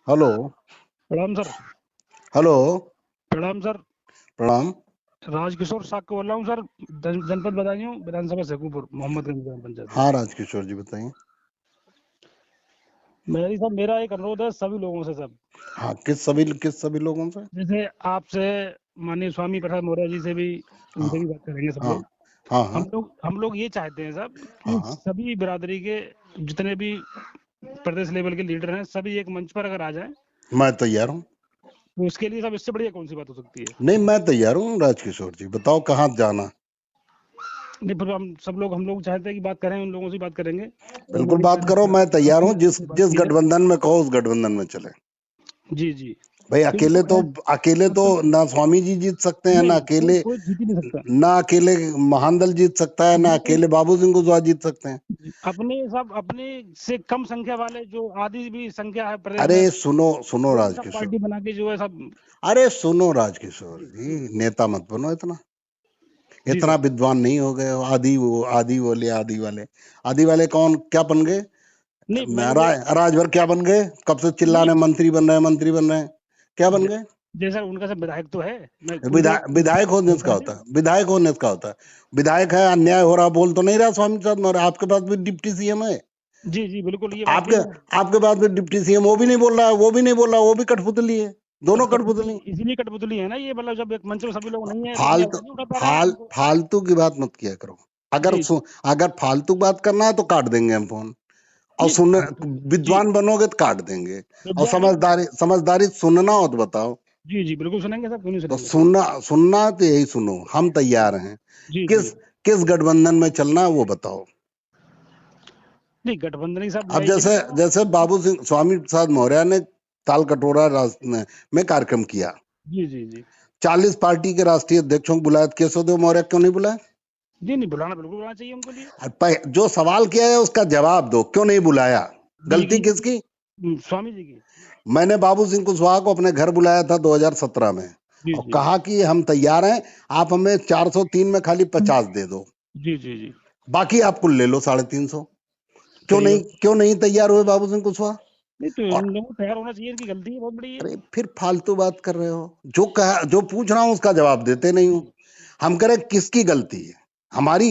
Hello. प्रणाम sir. Hello. प्रणाम sir. प्रणाम। राजकिशोर साग को बोल रहा हूँ सर। जनपद बदायूं, विधानसभा शेखुपुर, मोहम्मदगंज ग्राम पंचायत से। हाँ राजकिशोर जी बताइए। मेरा एक अनुरोध है सभी लोगों से सब। हाँ किस सभी लोगों से? जैसे आपसे, माननीय स्वामी प्रसाद मौर्य जी से भी, हाँ उनसे भी बात करेंगे सब हाँ लोग। हाँ हाँ हम लोग ये चाहते हैं सब हाँ कि हाँ। सभी बिरादरी के जितने भी प्रदेश लेवल के लीडर हैं, सभी एक मंच पर अगर आ जाएं, मैं तैयार हूँ। तो इसके लिए सब इससे बढ़िया कौन सी बात हो सकती है। नहीं मैं तैयार हूँ राजकिशोर जी, बताओ कहाँ जाना। नहीं, पर हम लोग चाहते हैं कि बात करें, उन लोगों से बात करेंगे और बिल्कुल मेरी बात करो, मैं तैयार हूँ। अपनी जिस से बात जिस की जाए। गठबंधन में कहो उस गठबंधन में चले। जी जी। भाई क्योंकि देखो अकेले तो ना स्वामी जी जीत सकते हैं, ना नहीं, कोई अकेले, कोई जीत ही नहीं सकता। ना अकेले महान दल जीत सकता है, ना बिल्कुल। अकेले बाबू सिंह कुशवाहा जीत सकते हैं। अपने से कम संख्या वाले, जो आधी भी संख्या है प्रदेश अरे में, सुनो सुनो वही सब राजकिशोर। पार्टी बना के जो है सब। अरे सुनो राजकिशोर जी जी, जी। नेता मत बनो इतना। जी इतना सर। विद्वान नहीं हो गए हो। आदि बोले आदि वाले। आदि वाले कौन क्या बन गए? नहीं, मैंने जो राजभर क्या बन गए? कब से चिल्ला नहीं, रहे मंत्री बन रहे हैं, मंत्री बन रहे हैं। क्या बन गए? जैसा उनका सब विधायक तो है। मैं उनको विधायक होने से होता क्या है। होता है? विधायक होने से क्या होता है? विधायक है, अन्याय हो रहा बोल तो नहीं रहा स्वामी प्रसाद मौर्य, आपके पास भी डिप्टी सीएम है। जी जी, बिल्कुल, ये बात आपके ठीक है। आपके पास भी डिप्टी सीएम, वो भी नहीं बोल रहा है, वो भी नहीं बोल रहा, वो भी कठपुतली है। दोनों बस कठपुतली, कठपुतली। इसीलिए कठपुतली है ना ये, मतलब जब एक मंच में सभी लोग नहीं है तो अपनी फालतू आवाज नहीं उठा पा रहे हैं उनको। फालतू की बात मत किया करो। जी जी। अगर फालतू बात करना है तो काट देंगे हम फोन। और नहीं, सुन, फालतू। जी। विद्वान बनोगे तो काट देंगे। और विद्वान नहीं। समझदारी सुनना हो तो बताओ। जी जी, बिल्कुल सुनेंगे सब, क्यों नहीं तो सुनेंगे। सुनना तो यही सुनो, हम तैयार हैं। जी जी। किस किस गठबंधन में चलना है वो बताओ। नहीं, गठबंधन ही सब, अब मैं ये नहीं जैसे कह रहा हूँ। जैसे बाबू सिंह स्वामी प्रसाद मौर्य ने ताल कटोरा में कार्यक्रम किया। जी जी जी। 40 पार्टी के राष्ट्रीय अध्यक्षों को बुलाया, केशव देव मौर्य क्यों नहीं बुलाया? जी नहीं, बुलाना बिल्कुल बुलाना चाहिए उनको लिए। जो सवाल किया है उसका जवाब दो, क्यों नहीं बुलाया? गलती बिजली किसकी? स्वामी जी की। मैंने बाबू सिंह कुशवाहा को अपने घर बुलाया था 2017 में, जी और जी। कहा कि हम तैयार हैं, आप हमें 403 में खाली 50 दे दो, जी जी जी। बाकी आप कुल ले लो 350। सही है। क्यों नहीं तैयार हुए बाबू सिंह कुशवाहा? नहीं, तो और इन लोगों को तैयार होना चाहिए, इनकी गलती है बहुत बड़ी है। अरे फिर फालतू बात कर रहे हो। जो पूछ रहा हूं उसका जवाब देते नहीं हो। जी। हम कह रहे किसकी गलती है? हमारी।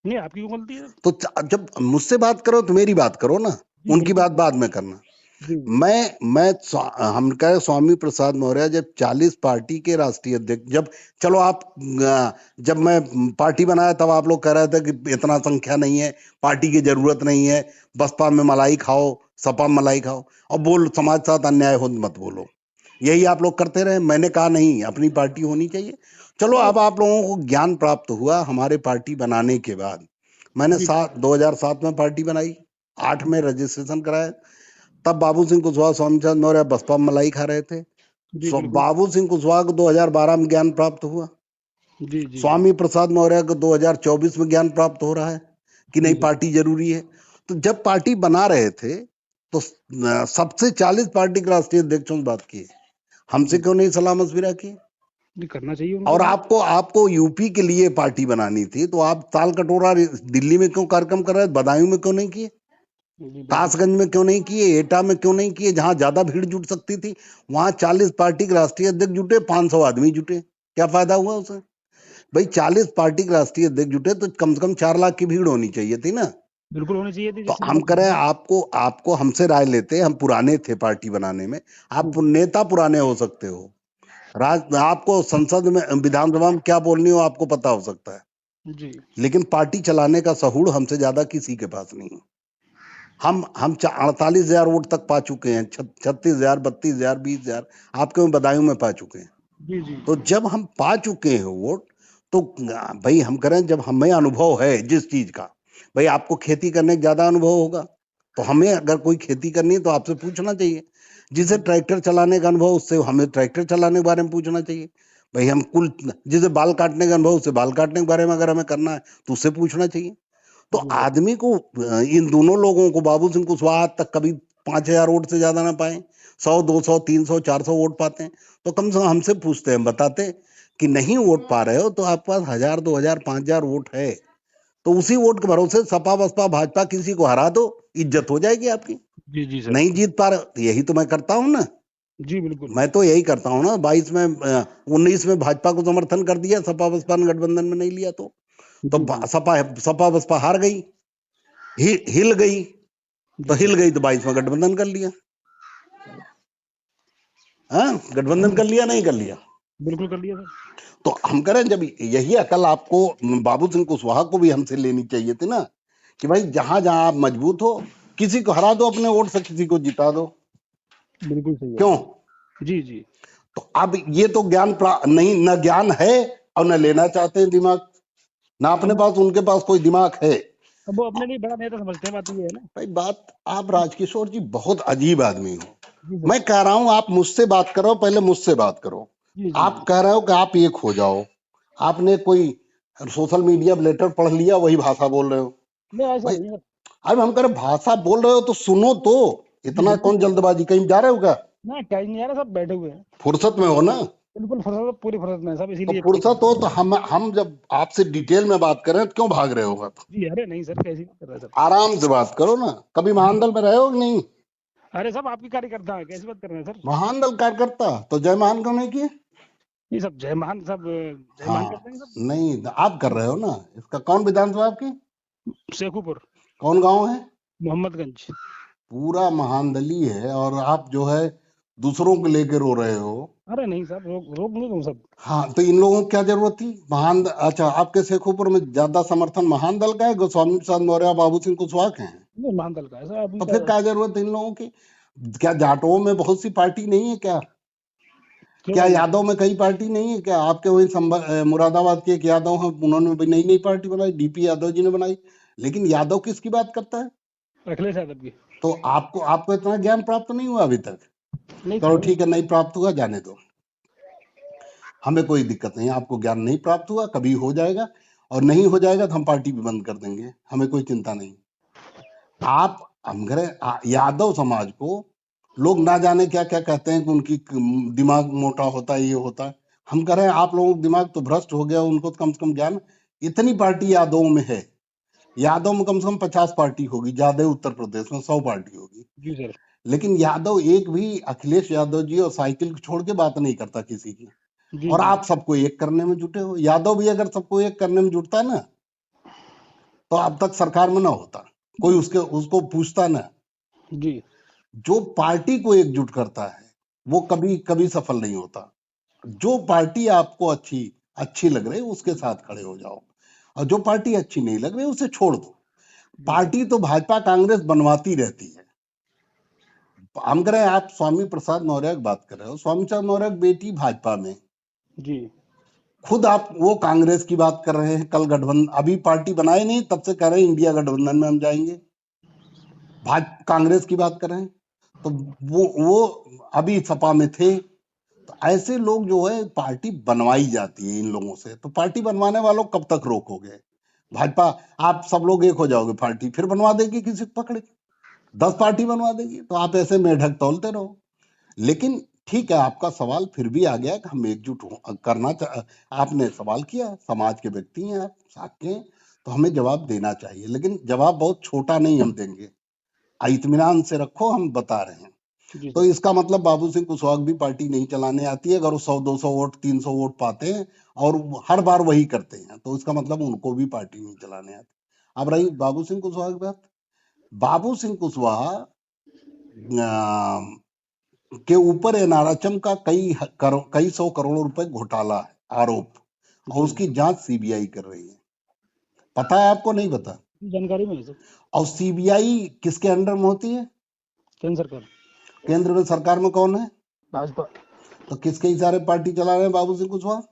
नहीं, आपकी क्यों गलती है। तो जब मुझसे बात करो तो मेरी बात करो ना, जी उनकी बिल्कुल बात बिल्कुल। बाद में करना। जी हम कहे स्वामी प्रसाद मौर्य जब 40 पार्टी के राष्ट्रीय अध्यक्ष, जब चलो आप जब मैं पार्टी बनाया तब आप लोग कह रहे थे कि इतना संख्या नहीं है, पार्टी की जरूरत नहीं है, बसपा में मलाई खाओ, सपा में मलाई खाओ, और बोल समाज के साथ अन्याय हो मत बोलो। यही आप लोग करते रहे। मैंने कहा नहीं, अपनी पार्टी होनी चाहिए। चलो नहीं। अब आप लोगों को ज्ञान प्राप्त हुआ हमारे पार्टी बनाने के बाद। मैंने जी 2007 में पार्टी बनाई, 8 में रजिस्ट्रेशन कराया। तब बाबू सिंह कुशवाहा स्वामी प्रसाद मौर्य बसपा में मलाई खा रहे थे। जी बिल्कुल। बाबू सिंह कुशवाहा को 2012 में ज्ञान प्राप्त हुआ। जी जी जी। स्वामी प्रसाद मौर्य को 2024 में ज्ञान प्राप्त हो रहा है कि जी नहीं सर। पार्टी जरूरी है। तो जब पार्टी बना रहे थे तो सबसे 40 पार्टी के राष्ट्रीय अध्यक्षों से बात की, हमसे जी क्यों नहीं सलाह मशविरा की? जी, करना चाहिए उनको और भी। आपको यूपी के लिए पार्टी बनानी थी तो आप ताल कटोरा दिल्ली में क्यों कार्यक्रम कर रहे थे? बदायूं में क्यों नहीं किए? जी बिल्कुल। कासगंज में क्यों नहीं किए? एटा में क्यों नहीं किए? जहां ज्यादा भीड़ जुट सकती थी वहां 40 पार्टी के राष्ट्रीय अध्यक्ष जुटे, 500 आदमी जुटे, क्या फायदा हुआ उसे? भाई 40 पार्टी के राष्ट्रीय अध्यक्ष जुटे तो कम से कम 4 लाख की भीड़ होनी चाहिए थी ना। बिल्कुल होनी चाहिए थी, तो जिससे हम मतलब करें आपको आपको हमसे राय लेते, हम पुराने थे पार्टी बनाने में। आप जी नेता पुराने हो सकते हो, आपको संसद में विधानसभा में क्या बोलनी हो आपको पता हो सकता है, जी। लेकिन पार्टी चलाने का सहूड़ हमसे ज्यादा किसी के पास नहीं है। हम 48,000 वोट तक पा चुके हैं, 36,000, 32,000, 20,000 आपके में बदायूं में पा चुके हैं। जी जी। तो जब हम पा चुके हैं वोट, तो भाई हम करें, जब हमें अनुभव है जिस चीज का, भाई आपको खेती करने का ज्यादा अनुभव होगा, तो हमें अगर कोई खेती करनी है तो आपसे पूछना चाहिए। जिसे जी ट्रैक्टर चलाने का अनुभव उससे हमें ट्रैक्टर चलाने के बारे में पूछना चाहिए। भाई हम कुल, जिसे बाल काटने का अनुभव उससे बाल काटने के बारे में अगर हमें करना है तो उससे पूछना चाहिए। तो जी सर। आदमी को इन दोनों लोगों को, बाबू सिंह कुशवाहा आज तक कभी 5,000 वोट से ज्यादा ना पाए, 100, 200, 300, 400 वोट पाते हैं। तो कम से कम हमसे पूछते हैं, बताते कि नहीं वोट पा रहे हो तो आपके पास 1,000, 2,000, 5,000 वोट है, तो उसी वोट के भरोसे सपा बसपा भाजपा किसी को हरा दो, इज्जत हो जाएगी आपकी। जी जी सर। नहीं जीत पा रहे, यही तो मैं करता हूँ ना। जी बिल्कुल। मैं तो यही करता हूँ ना। 22 में 19 में भाजपा को समर्थन कर दिया, सपा बसपा ने गठबंधन में नहीं लिया तो जी जी सपा सपा बसपा हार गई, हिल गई। तो जी हिल सर। गई तो 22 में गठबंधन कर लिया। हाँ, गठबंधन कर लिया, नहीं कर लिया। बिल्कुल कर लिया सर। तो हम करें, जब यही अकल आपको बाबू सिंह कुशवाहा को भी हमसे लेनी चाहिए थी ना, कि भाई जहां जहां आप मजबूत हो, किसी को हरा दो, अपने वोट से किसी को जिता दो। बिल्कुल सही क्यों? है। जी जी। तो अब ये तो नहीं, न ज्ञान है और न लेना चाहते हैं दिमाग, ना अपने अब पास उनके पास कोई दिमाग है। अब वो अपने लिए बड़ा नेता समझते हैं, बात ये है ना। भाई बात, आप राजकिशोर जी बहुत अजीब आदमी हो। जी सर। मैं कह रहा हूं आप मुझसे बात करो, पहले मुझसे बात करो। जी जी आप जी। कह रहे हो कि आप एक हो जाओ, आपने कोई सोशल मीडिया में लेटर पढ़ लिया, वही भाषा बोल रहे हो। नहीं ऐसा भाई नहीं है। अब हम कह रहे भाषा बोल रहे हो तो सुनो तो, जी इतना बिल्कुल। कौन जल्दबाजी, कहीं जा रहे हो क्या? ना कहीं नहीं आ रहा, सब बैठे हुए हैं। फुर्सत में हो ना? बिल्कुल फुर्सत, पूरी फुर्सत में है सब, तो इसीलिए फोन फुर्सत किया। हो तो हम जब आपसे डिटेल में बात करें तो क्यों भाग रहे हो आप? जी अरे नहीं सर, कैसी बात कर रहे हैं सर। आराम से बात करो ना। कभी जी। महानदल में रहे हो कि नहीं? अरे सब आपकी कार्यकर्ता है, कैसी बात कर रहे हैं सर। महानदल कार्यकर्ता तो जय महान क्यों नहीं किए? ये सब जय महान, सब जय महान हाँ, करते हैं सब। नहीं आप कर रहे हो ना। इसका कौन विधानसभा आपकी? शेखुपुर। कौन गांव है? मोहम्मदगंज। पूरा महानदली है और आप जो है दूसरों को लेके रो रहे हो। अरे नहीं सर, रोक रोक नहीं दूँ सब। हाँ, तो इन लोगों को क्या जरूरत थी? अच्छा, आपके शेखोपुर में ज्यादा समर्थन महान दल का है, गोस्वामी प्रसाद मौर्य, बाबू सिंह कुशवाहा के हैं। नहीं महान दल का है सर, अभी तो क्या। फिर क्या जरूरत है इन लोगों की? क्या जाटों में बहुत सी पार्टी नहीं है क्या? क्यों क्या नहीं है। यादव में कई पार्टी नहीं है क्या? आपके वही मुरादाबाद के एक यादव हैं, उन्होंने भी नई नई पार्टी बनाई, डीपी यादव जी ने बनाई। लेकिन यादव किसकी बात करता है? अखिलेश यादव की। तो आपको आपको इतना ज्ञान प्राप्त नहीं हुआ अभी तक? नहीं चलो थोड़ा। ठीक है, नहीं प्राप्त हुआ, जाने दो। हमें कोई दिक्कत नहीं है, आपको ज्ञान नहीं प्राप्त हुआ, कभी हो जाएगा। और नहीं हो जाएगा तो हम पार्टी भी बंद कर देंगे, हमें कोई चिंता नहीं। आप हम कह रहे यादव समाज को लोग ना जाने क्या क्या कहते हैं कि उनकी दिमाग मोटा होता है, ये होता है। हम कह रहे हैं आप लोगों का दिमाग तो भ्रष्ट हो गया, उनको तो कम से कम ज्ञान। इतनी पार्टी यादव में है, यादव में कम से कम 50 पार्टी होगी, ज्यादा उत्तर प्रदेश में 100 पार्टी होगी। जी सर। लेकिन यादव एक भी अखिलेश यादव जी और साइकिल को छोड़ के बात नहीं करता किसी की। जी और जी। आप सबको एक करने में जुटे हो। यादव भी अगर सबको एक करने में जुटता ना, तो अब तक सरकार में ना होता, कोई उसके उसको पूछता ना। जी। जो पार्टी को एकजुट करता है वो कभी कभी सफल नहीं होता। जो पार्टी आपको अच्छी अच्छी लग रही है उसके साथ खड़े हो जाओ, और जो पार्टी अच्छी नहीं लग रही उसे छोड़ दो। जी सर। पार्टी तो भाजपा कांग्रेस बनवाती रहती है। हम कह रहे हैं, आप स्वामी प्रसाद मौर्य की बात कर रहे हो, स्वामी प्रसाद मौर्य की बेटी भाजपा में, जी। खुद आप वो कांग्रेस की बात कर रहे हैं। कल गठबंधन, अभी पार्टी बनाए नहीं तब से कह रहे हैं इंडिया गठबंधन में हम जाएंगे। कांग्रेस की बात कर रहे हैं। तो वो अभी सपा में थे। तो ऐसे लोग जो है, पार्टी बनवाई जाती है इन लोगों से। तो पार्टी बनवाने वालों को कब तक रोकोगे? भाजपा, आप सब लोग एक हो जाओगे, पार्टी फिर बनवा देगी किसी को पकड़ के, 10 पार्टी बनवा देगी। तो आप ऐसे मेढक तौलते रहो। लेकिन ठीक है, आपका सवाल फिर भी आ गया कि हम एकजुट हो आपने सवाल किया, समाज के व्यक्ति हैं आप, साथ के हैं, तो हमें जवाब देना चाहिए। लेकिन जवाब बहुत छोटा नहीं हम देंगे, इत्मीनान से रखो, हम बता रहे हैं। जी तो सर। इसका मतलब बाबू सिंह कुशवाहा भी पार्टी नहीं चलाने आती है। अगर वो 100-200 वोट 300 वोट पाते हैं और वो हर बार वही करते हैं, तो इसका मतलब उनको भी पार्टी नहीं चलाने आती। अब रही बाबू सिंह कुशवाहा की बात। बाबू सिंह कुशवाहा के ऊपर एनआरएचएम का कई सौ करोड़ रुपए घोटाला है, आरोप, और जी। उसकी जांच सीबीआई कर रही है। पता है आपको? नहीं पता? जानकारी में है सर। और सीबीआई किसके अंडर में होती है? केंद्र सरकार। केंद्र में सरकार में कौन है? भाजपा। तो किसके इशारे पार्टी चला रहे हैं बाबू सिंह कुशवाहा?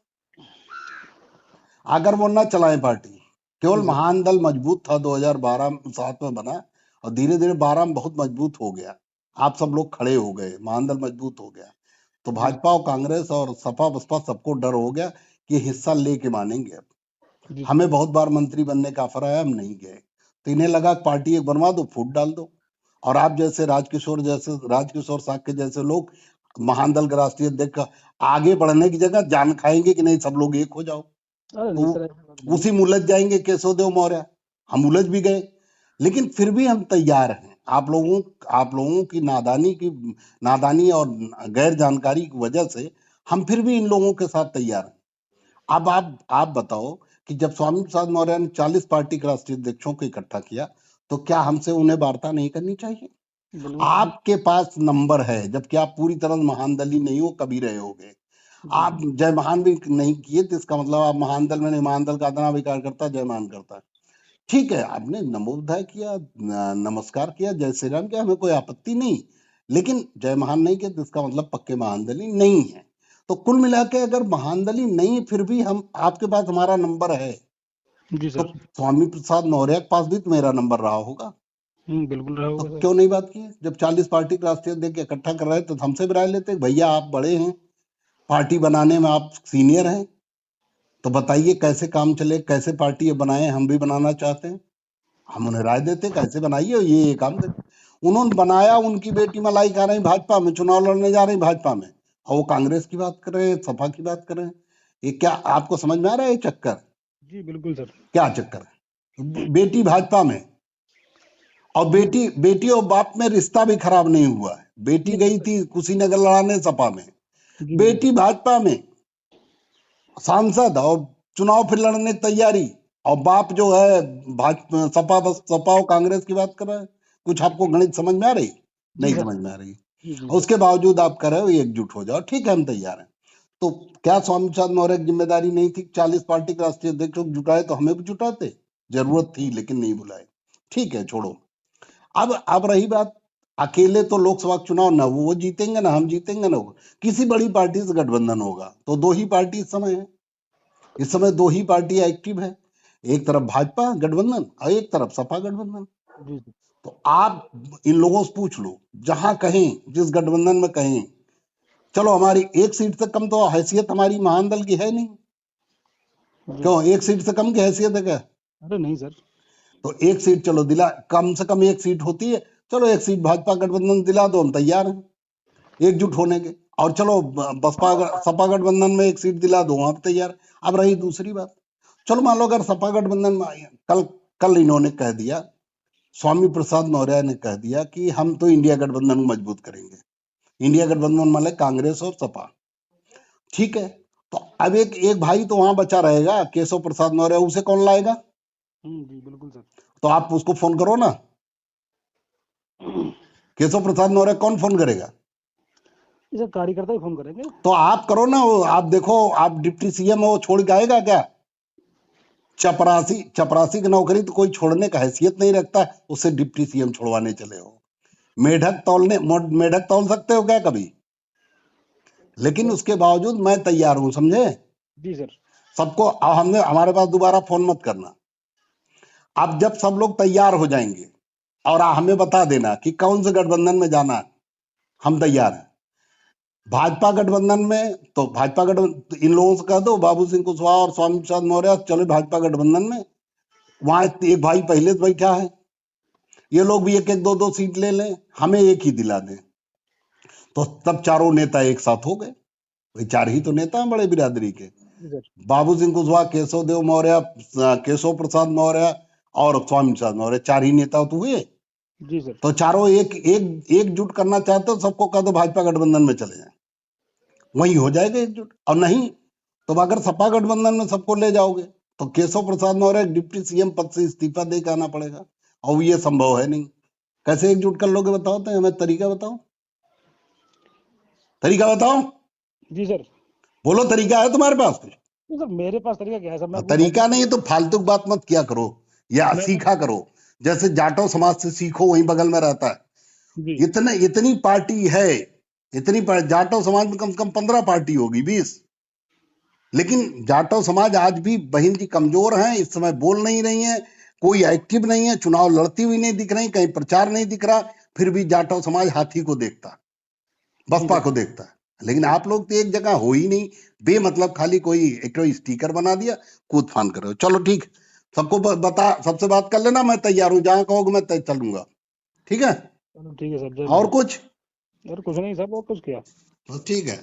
अगर वो न चलाए पार्टी, केवल जी सर। महान दल मजबूत था 2012-7 में बना, और धीरे धीरे 12 में बहुत मजबूत हो गया, आप सब लोग खड़े हो गए, महान दल मजबूत हो गया। तो जी भाजपा और कांग्रेस और सपा बसपा सबको डर हो गया कि हिस्सा लेके मानेंगे अब। जी सर। हमें बहुत बार मंत्री बनने का ऑफर आया, हम नहीं गए। तो इन्हें लगा पार्टी एक बनवा दो, फूट डाल दो। और आप जैसे राजकिशोर साक्य जैसे लोग महान दल के राष्ट्रीय अध्यक्ष का आगे बढ़ने की जगह जान खाएंगे कि नहीं सब लोग एक हो जाओ। अरे नहीं तो सर, ऐसी बात नहीं उसी में उलझ जाएंगे केशव देव मौर्य। हम उलझ भी गए, लेकिन फिर भी हम तैयार हैं आप लोगों की नादानी और गैर जानकारी की वजह से हम फिर भी इन लोगों के साथ तैयार हैं। अब आप बताओ कि जब स्वामी प्रसाद मौर्य ने 40 पार्टी के राष्ट्रीय अध्यक्षों को इकट्ठा किया, तो क्या हमसे उन्हें वार्ता नहीं करनी चाहिए? बिल्कुल। आपके पास नंबर है, जबकि आप पूरी तरह महान दली नहीं हो, कभी रहे होगे। आप जय महान भी नहीं किए, तो इसका मतलब आप महान दल में नहीं, महान दल का आदना भी कार्यकर्ता जय महान करता है। ठीक है, आपने नमोदय किया, नमस्कार किया, जय श्री राम किया, हमें कोई आपत्ति नहीं, लेकिन जय महान नहीं किया तो इसका मतलब पक्के महान दली नहीं है। तो कुल मिला के अगर महान दली नहीं, फिर भी हम आपके पास हमारा नंबर है, जी तो सर। स्वामी प्रसाद मौर्य के पास भी तो मेरा नंबर रहा होगा। बिल्कुल रहा तो होगा सर। क्यों नहीं बात की? जब 40 पार्टी के राष्ट्रीय अध्यक्ष इकट्ठा कर रहे थे, तो हमसे भी राय लेते, भैया आप बड़े हैं, पार्टी बनाने में आप सीनियर हैं, तो बताइए कैसे काम चले, कैसे पार्टी बनाए, हम भी बनाना चाहते हैं। हम उन्हें राय देते कैसे बनाइए, ये काम दे। उन्होंने बनाया, उनकी बेटी मलाई खा रही भाजपा में, चुनाव लड़ने जा रही भाजपा में, और वो कांग्रेस की बात कर रहे हैं, सपा की बात कर रहे हैं। ये क्या आपको समझ में आ रहा है ये चक्कर? जी बिल्कुल सर। क्या चक्कर है? बेटी भाजपा में, और जी बेटी और बाप में रिश्ता भी खराब नहीं हुआ है। बेटी नहीं गई सर। थी कुशीनगर लड़ाने सपा में, जी जी। बेटी भाजपा में सांसद, और चुनाव फिर लड़ने की तैयारी, और बाप जो है भाजपा, सपा और कांग्रेस की बात कर रहा है। कुछ आपको गणित समझ में आ रही? जी नहीं सर। समझ में आ रही। जी जी सर। उसके बावजूद आप कह रहे हो एकजुट हो जाओ, ठीक है हम तैयार हैं। तो क्या स्वामी प्रसाद मौर्य की जिम्मेदारी नहीं थी 40 पार्टी के राष्ट्रीय अध्यक्षों को जुटाए? तो हमें भी जुटाते, जरूरत थी, लेकिन नहीं बुलाए। ठीक है, छोड़ो। अब रही बात, अकेले तो लोकसभा चुनाव ना वो जीतेंगे ना हम जीतेंगे ना वो, किसी बड़ी पार्टी से गठबंधन होगा। तो दो ही पार्टी इस समय है, इस समय दो ही पार्टी एक्टिव है, एक तरफ भाजपा गठबंधन और एक तरफ सपा गठबंधन। जी जी। तो आप इन लोगों से पूछ लो, जहां कहें, जिस गठबंधन में कहें, चलो हमारी एक सीट से कम तो हैसियत हमारी महान दल की है नहीं। जी। क्यों, एक सीट से कम की हैसियत है क्या? अरे नहीं सर। तो एक सीट चलो दिला, कम से कम एक सीट होती है, चलो एक सीट भाजपा गठबंधन दिला दो, हम तैयार हैं एकजुट होने के। और चलो बसपा सपा गठबंधन में एक सीट दिला दो, वहां पे तैयार। अब रही दूसरी बात, चलो मान लो अगर सपा गठबंधन में कल कल इन्होंने कह दिया, स्वामी प्रसाद मौर्य ने कह दिया कि हम तो इंडिया गठबंधन को मजबूत करेंगे। इंडिया गठबंधन मतलब कांग्रेस और सपा, ठीक है। तो अब एक एक भाई तो वहां बचा रहेगा, केशव प्रसाद मौर्य, उसे कौन लाएगा? जी बिल्कुल सर। तो आप उसको फोन करो ना, केशव प्रसाद मौर्य कौन फोन करेगा? इसे कार्यकर्ता ही फोन करेंगे। तो आप करो ना, वो आप देखो, आप डिप्टी सीएम हो, छोड़ के आएगा क्या? चपरासी चपरासी की नौकरी तो कोई छोड़ने का हैसियत नहीं रखता, उससे डिप्टी सीएम छोड़वाने चले हो। मेढक तौल सकते हो क्या कभी? लेकिन उसके बावजूद मैं तैयार हूं, समझे? जी सर। सबको हमने, हमारे पास दोबारा फोन मत करना। अब जब सब लोग तैयार हो जाएंगे और हमें बता देना कि कौन से गठबंधन में जाना है, हम तैयार हैं। भाजपा गठबंधन में तो भाजपा गठबंधन, तो इन लोगों से कह दो, बाबू सिंह कुशवाहा और स्वामी प्रसाद मौर्य, चलो भाजपा गठबंधन में। वहां एक भाई पहले से बैठा है, ये लोग भी एक एक दो दो सीट ले लें, हमें एक ही दिला दें, तो तब चारों नेता एक साथ हो गए। वही चार ही तो नेता हैं बड़े बिरादरी के, जी सर। बाबू सिंह कुशवाहा, केशव देव मौर्य, केशव प्रसाद मौर्य और स्वामी प्रसाद मौर्य, चार ही नेता तो हुए। जी सर। तो चारों एक एक एकजुट करना चाहते हो, सबको कह दो भाजपा गठबंधन में चले जाए, वही हो जाएगा एकजुट। और नहीं तो अगर सपा गठबंधन में सबको ले जाओगे, तो केशव प्रसाद मौर्य डिप्टी सीएम पद से इस्तीफा दे के आना पड़ेगा, और ये संभव है नहीं। कैसे एकजुट कर लोगे बताओ? तो हमें तरीका बताओ, तरीका बताओ, जी सर। बोलो तरीका है तुम्हारे पास कुछ? नहीं सर, मेरे पास तरीका क्या है सर, मैं अपनी तरीका भाई। नहीं है तो फालतू की बात मत किया करो, या मैं सीखा करो। जैसे जाटो समाज से सीखो, वहीं बगल में रहता जी। है। इतनी पार्टी है, जाटो समाज में कम से कम 15 पार्टी होगी, 20। लेकिन जाटो समाज आज भी बहन जी कमजोर है, इस समय बोल नहीं रही है, कोई एक्टिव नहीं है, चुनाव लड़ती हुई नहीं दिख रही, कहीं प्रचार नहीं दिख रहा। फिर भी जाटो समाज हाथी को देखता, जी बसपा सर। को देखता है। लेकिन आप लोग तो एक जगह हो ही नहीं, बेमतलब खाली कोई एक स्टिकर बना दिया, कूद फान कर रहे हो। चलो ठीक, सबको बता, सबसे बात कर लेना, मैं तैयार हूं, जहां कहोगे मैं चलूंगा, ठीक है? चलो ठीक है सर, जय और महान। कुछ? यार कुछ नहीं सर, बहुत कुछ किया। तो ठीक है।